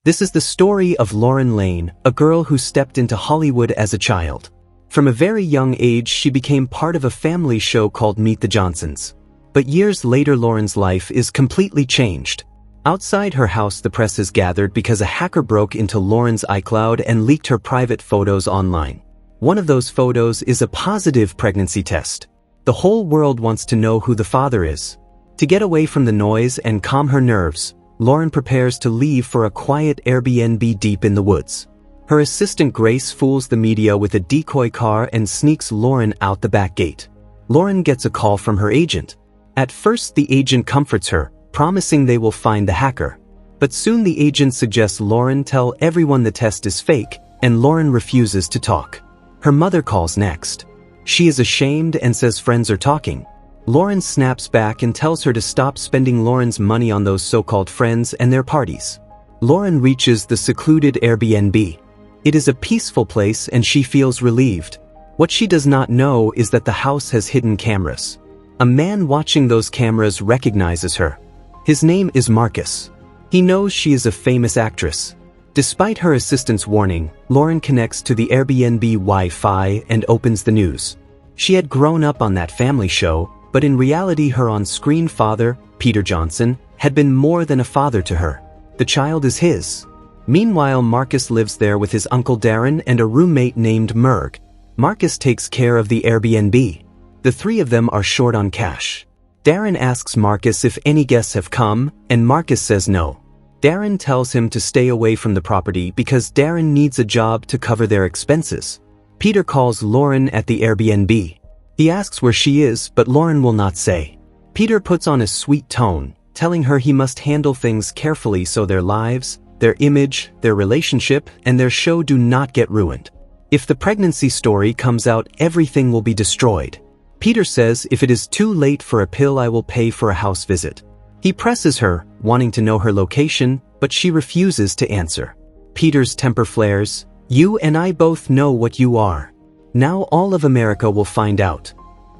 This is the story of Lauren Lane, a girl who stepped into Hollywood as a child. From a very young age, she became part of a family show called Meet the Johnsons. But years later, Lauren's life is completely changed. Outside her house, the press is gathered because a hacker broke into Lauren's iCloud and leaked her private photos online. One of those photos is a positive pregnancy test. The whole world wants to know who the father is. To get away from the noise and calm her nerves, Lauren prepares to leave for a quiet Airbnb deep in the woods. Her assistant Grace fools the media with a decoy car and sneaks Lauren out the back gate. Lauren gets a call from her agent. At first, the agent comforts her, promising they will find the hacker. But soon the agent suggests Lauren tell everyone the test is fake, and Lauren refuses to talk. Her mother calls next. She is ashamed and says friends are talking. Lauren snaps back and tells her to stop spending Lauren's money on those so-called friends and their parties. Lauren reaches the secluded Airbnb. It is a peaceful place and she feels relieved. What she does not know is that the house has hidden cameras. A man watching those cameras recognizes her. His name is Marcus. He knows she is a famous actress. Despite her assistant's warning, Lauren connects to the Airbnb Wi-Fi and opens the news. She had grown up on that family show, but in reality her on-screen father, Peter Johnson, had been more than a father to her. The child is his. Meanwhile, Marcus lives there with his uncle Darren and a roommate named Merg. Marcus takes care of the Airbnb. The three of them are short on cash. Darren asks Marcus if any guests have come, and Marcus says no. Darren tells him to stay away from the property because Darren needs a job to cover their expenses. Peter calls Lauren at the Airbnb. He asks where she is, but Lauren will not say. Peter puts on a sweet tone, telling her he must handle things carefully so their lives, their image, their relationship, and their show do not get ruined. If the pregnancy story comes out, everything will be destroyed. Peter says if it is too late for a pill, I will pay for a house visit. He presses her, wanting to know her location, but she refuses to answer. Peter's temper flares. You and I both know what you are. Now all of America will find out.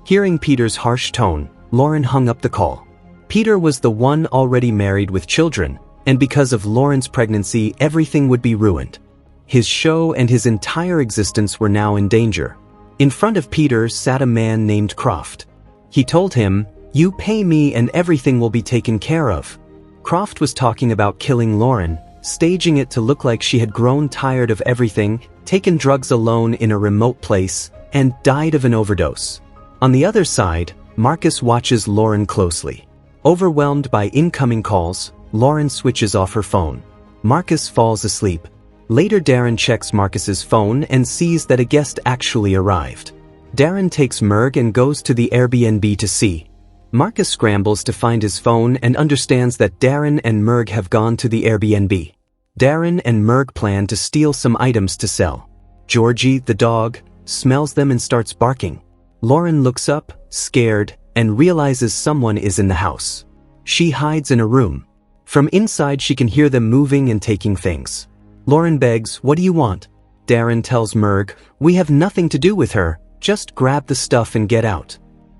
Hearing Peter's harsh tone, Lauren hung up the call. Peter was the one already married with children, and because of Lauren's pregnancy, everything would be ruined. His show and his entire existence were now in danger. In front of Peter sat a man named Croft. He told him, "You pay me and everything will be taken care of." Croft was talking about killing Lauren, staging it to look like she had grown tired of everything, taken drugs alone in a remote place, and died of an overdose. On the other side, Marcus watches Lauren closely. Overwhelmed by incoming calls, Lauren switches off her phone. Marcus falls asleep. Later, Darren checks Marcus's phone and sees that a guest actually arrived. Darren takes Merg and goes to the Airbnb to see. Marcus scrambles to find his phone and understands that Darren and Merg have gone to the Airbnb. Darren and Merg plan to steal some items to sell. Georgie, the dog, smells them and starts barking. Lauren looks up, scared, and realizes someone is in the house. She hides in a room. From inside, she can hear them moving and taking things. Lauren begs, "What do you want?" Darren tells Merg, "We have nothing to do with her, just grab the stuff and get out."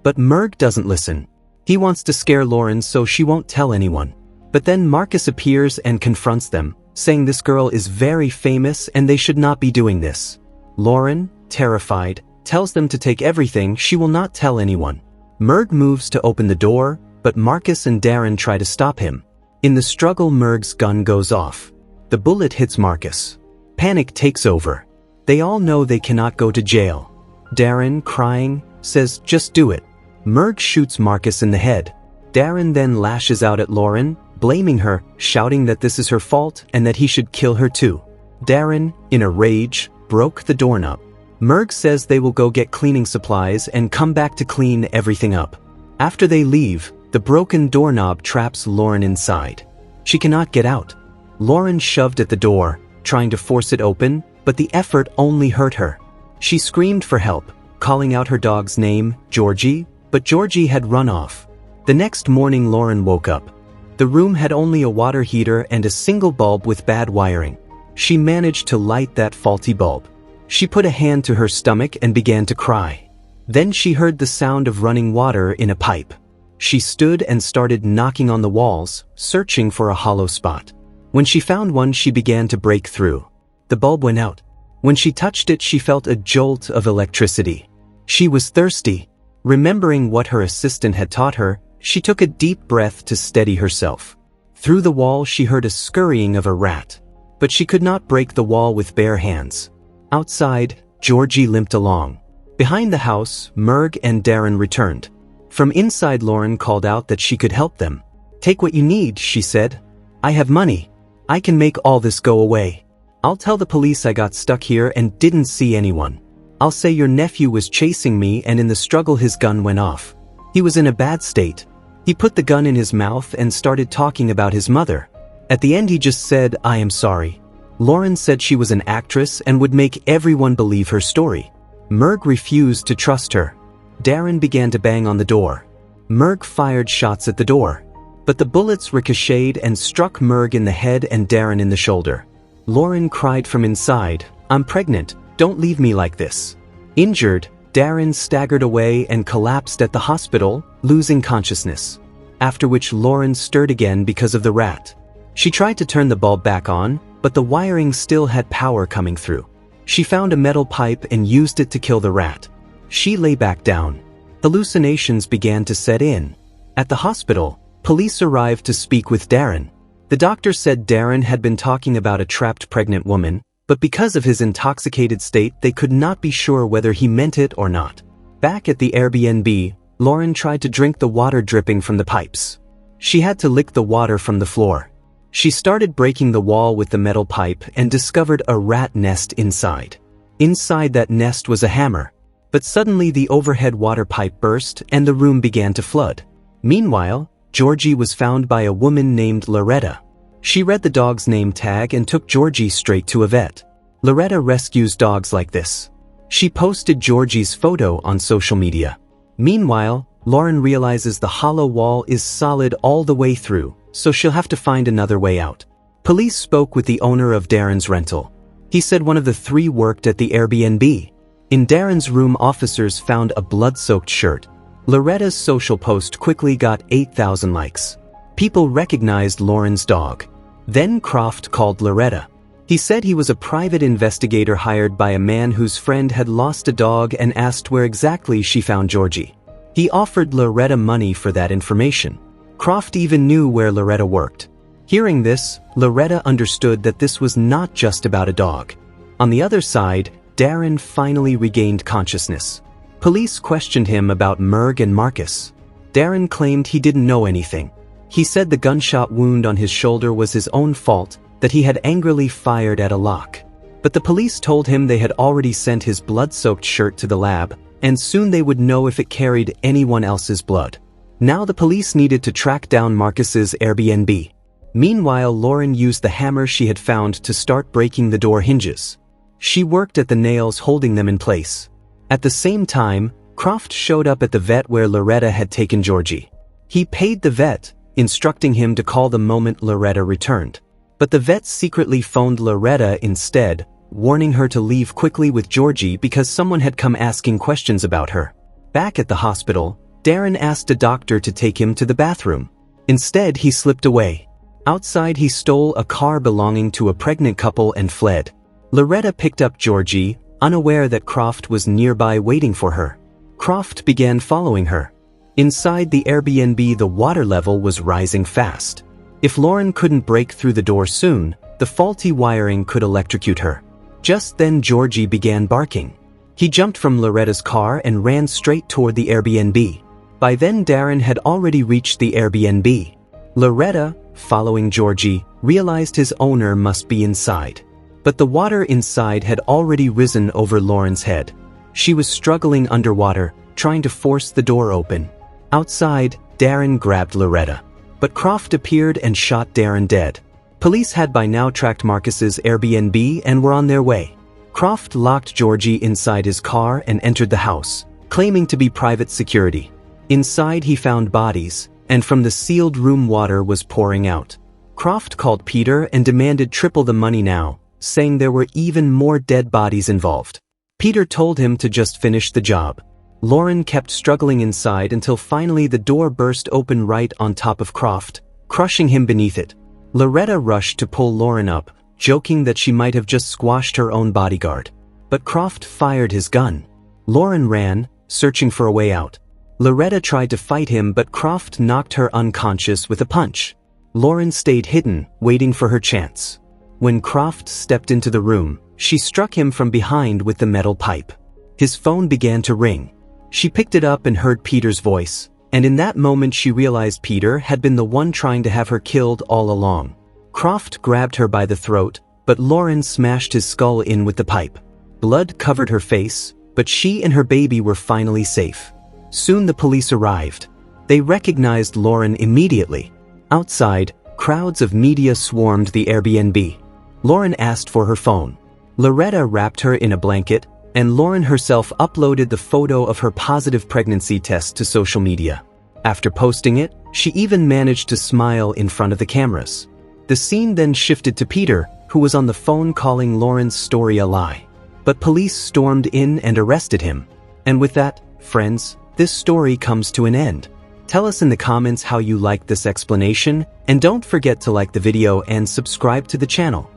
But Merg doesn't listen. He wants to scare Lauren so she won't tell anyone. But then Marcus appears and confronts them, saying this girl is very famous and they should not be doing this. Lauren, terrified, tells them to take everything, she will not tell anyone. Merg moves to open the door, but Marcus and Darren try to stop him. In the struggle, Merg's gun goes off. The bullet hits Marcus. Panic takes over. They all know they cannot go to jail. Darren, crying, says, "Just do it." Merg shoots Marcus in the head. Darren then lashes out at Lauren, blaming her, shouting that this is her fault and that he should kill her too. Darren, in a rage, broke the doorknob. Merg says they will go get cleaning supplies and come back to clean everything up. After they leave, the broken doorknob traps Lauren inside. She cannot get out. Lauren shoved at the door, trying to force it open, but the effort only hurt her. She screamed for help, calling out her dog's name, Georgie, but Georgie had run off. The next morning, Lauren woke up. The room had only a water heater and a single bulb with bad wiring. She managed to light that faulty bulb. She put a hand to her stomach and began to cry. Then she heard the sound of running water in a pipe. She stood and started knocking on the walls, searching for a hollow spot. When she found one, she began to break through. The bulb went out. When she touched it, she felt a jolt of electricity. She was thirsty. Remembering what her assistant had taught her, she took a deep breath to steady herself. Through the wall, she heard a scurrying of a rat. But she could not break the wall with bare hands. Outside, Georgie limped along. Behind the house, Merg and Darren returned. From inside, Lauren called out that she could help them. "Take what you need," she said. "I have money. I can make all this go away. I'll tell the police I got stuck here and didn't see anyone. I'll say your nephew was chasing me and in the struggle his gun went off. He was in a bad state. He put the gun in his mouth and started talking about his mother. At the end he just said, 'I am sorry.'" Lauren said she was an actress and would make everyone believe her story. Merg refused to trust her. Darren began to bang on the door. Merg fired shots at the door. But the bullets ricocheted and struck Merg in the head and Darren in the shoulder. Lauren cried from inside, "I'm pregnant, don't leave me like this." Injured, Darren staggered away and collapsed at the hospital, losing consciousness. After which Lauren stirred again because of the rat. She tried to turn the bulb back on, but the wiring still had power coming through. She found a metal pipe and used it to kill the rat. She lay back down. Hallucinations began to set in. At the hospital, police arrived to speak with Darren. The doctor said Darren had been talking about a trapped pregnant woman, but because of his intoxicated state, they could not be sure whether he meant it or not. Back at the Airbnb, Lauren tried to drink the water dripping from the pipes. She had to lick the water from the floor. She started breaking the wall with the metal pipe and discovered a rat nest inside. Inside that nest was a hammer. But suddenly the overhead water pipe burst and the room began to flood. Meanwhile, Georgie was found by a woman named Loretta. She read the dog's name tag and took Georgie straight to a vet. Loretta rescues dogs like this. She posted Georgie's photo on social media. Meanwhile, Lauren realizes the hollow wall is solid all the way through, so she'll have to find another way out. Police spoke with the owner of Darren's rental. He said one of the three worked at the Airbnb. In Darren's room, officers found a blood-soaked shirt. Loretta's social post quickly got 8,000 likes. People recognized Lauren's dog. Then Croft called Loretta. He said he was a private investigator hired by a man whose friend had lost a dog and asked where exactly she found Georgie. He offered Loretta money for that information. Croft even knew where Loretta worked. Hearing this, Loretta understood that this was not just about a dog. On the other side, Darren finally regained consciousness. Police questioned him about Merg and Marcus. Darren claimed he didn't know anything. He said the gunshot wound on his shoulder was his own fault, that he had angrily fired at a lock. But the police told him they had already sent his blood-soaked shirt to the lab, and soon they would know if it carried anyone else's blood. Now the police needed to track down Marcus's Airbnb. Meanwhile, Lauren used the hammer she had found to start breaking the door hinges. She worked at the nails holding them in place. At the same time, Croft showed up at the vet where Loretta had taken Georgie. He paid the vet, instructing him to call the moment Loretta returned. But the vet secretly phoned Loretta instead, warning her to leave quickly with Georgie because someone had come asking questions about her. Back at the hospital, Darren asked a doctor to take him to the bathroom. Instead, he slipped away. Outside, he stole a car belonging to a pregnant couple and fled. Loretta picked up Georgie, unaware that Croft was nearby waiting for her. Croft began following her. Inside the Airbnb, the water level was rising fast. If Lauren couldn't break through the door soon, the faulty wiring could electrocute her. Just then Georgie began barking. He jumped from Loretta's car and ran straight toward the Airbnb. By then Darren had already reached the Airbnb. Loretta, following Georgie, realized his owner must be inside. But the water inside had already risen over Lauren's head. She was struggling underwater, trying to force the door open. Outside, Darren grabbed Loretta. But Croft appeared and shot Darren dead. Police had by now tracked Marcus's Airbnb and were on their way. Croft locked Georgie inside his car and entered the house, claiming to be private security. Inside he found bodies, and from the sealed room water was pouring out. Croft called Peter and demanded triple the money now, saying there were even more dead bodies involved. Peter told him to just finish the job. Lauren kept struggling inside until finally the door burst open right on top of Croft, crushing him beneath it. Loretta rushed to pull Lauren up, joking that she might have just squashed her own bodyguard. But Croft fired his gun. Lauren ran, searching for a way out. Loretta tried to fight him, but Croft knocked her unconscious with a punch. Lauren stayed hidden, waiting for her chance. When Croft stepped into the room, she struck him from behind with the metal pipe. His phone began to ring. She picked it up and heard Peter's voice, and in that moment she realized Peter had been the one trying to have her killed all along. Croft grabbed her by the throat, but Lauren smashed his skull in with the pipe. Blood covered her face, but she and her baby were finally safe. Soon the police arrived. They recognized Lauren immediately. Outside, crowds of media swarmed the Airbnb. Lauren asked for her phone. Loretta wrapped her in a blanket, and Lauren herself uploaded the photo of her positive pregnancy test to social media. After posting it, she even managed to smile in front of the cameras. The scene then shifted to Peter, who was on the phone calling Lauren's story a lie. But police stormed in and arrested him. And with that, friends, this story comes to an end. Tell us in the comments how you liked this explanation, and don't forget to like the video and subscribe to the channel.